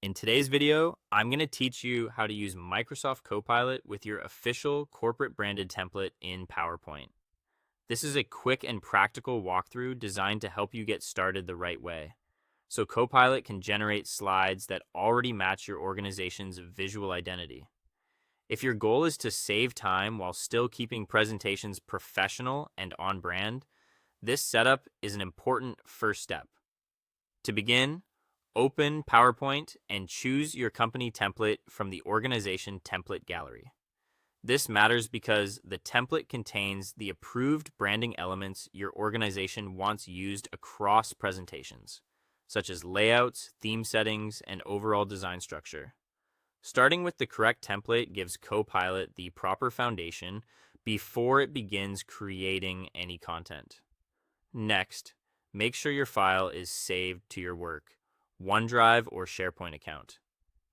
In today's video, I'm going to teach you how to use Microsoft Copilot with your official corporate branded template in PowerPoint. This is a quick and practical walkthrough designed to help you get started the right way. So Copilot can generate slides that already match your organization's visual identity. If your goal is to save time while still keeping presentations professional and on brand, this setup is an important first step. To begin, open PowerPoint and choose your company template from the organization template gallery. This matters because the template contains the approved branding elements your organization wants used across presentations, such as layouts, theme settings, and overall design structure. Starting with the correct template gives Copilot the proper foundation before it begins creating any content. Next, make sure your file is saved to your work, OneDrive, or SharePoint account.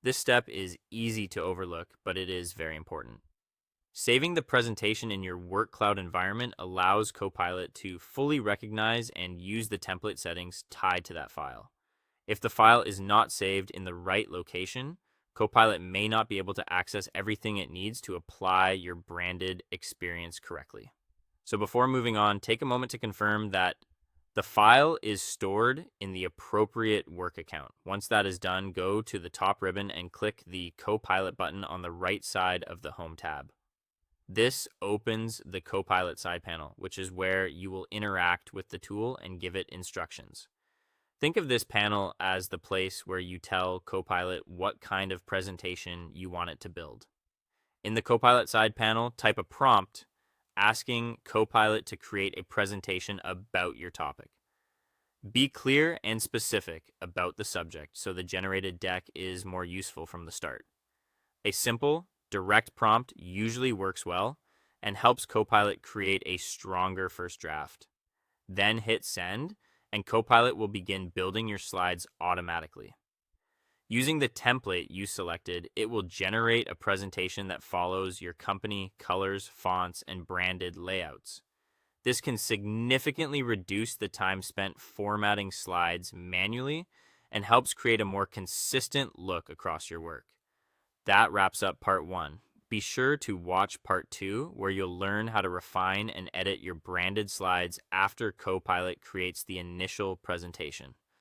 This step is easy to overlook, but it is very important. Saving the presentation in your work cloud environment allows Copilot to fully recognize and use the template settings tied to that file. If the file is not saved in the right location, Copilot may not be able to access everything it needs to apply your branded experience correctly. So before moving on, take a moment to confirm that the file is stored in the appropriate work account. Once that is done, go to the top ribbon and click the Copilot button on the right side of the Home tab. This opens the Copilot side panel, which is where you will interact with the tool and give it instructions. Think of this panel as the place where you tell Copilot what kind of presentation you want it to build. In the Copilot side panel, type a prompt asking Copilot to create a presentation about your topic. Be clear and specific about the subject so the generated deck is more useful from the start. A simple, direct prompt usually works well and helps Copilot create a stronger first draft. Then hit send, and Copilot will begin building your slides automatically. Using the template you selected, it will generate a presentation that follows your company colors, fonts, and branded layouts. This can significantly reduce the time spent formatting slides manually and helps create a more consistent look across your work. That wraps up part 1. Be sure to watch part 2, where you'll learn how to refine and edit your branded slides after Copilot creates the initial presentation.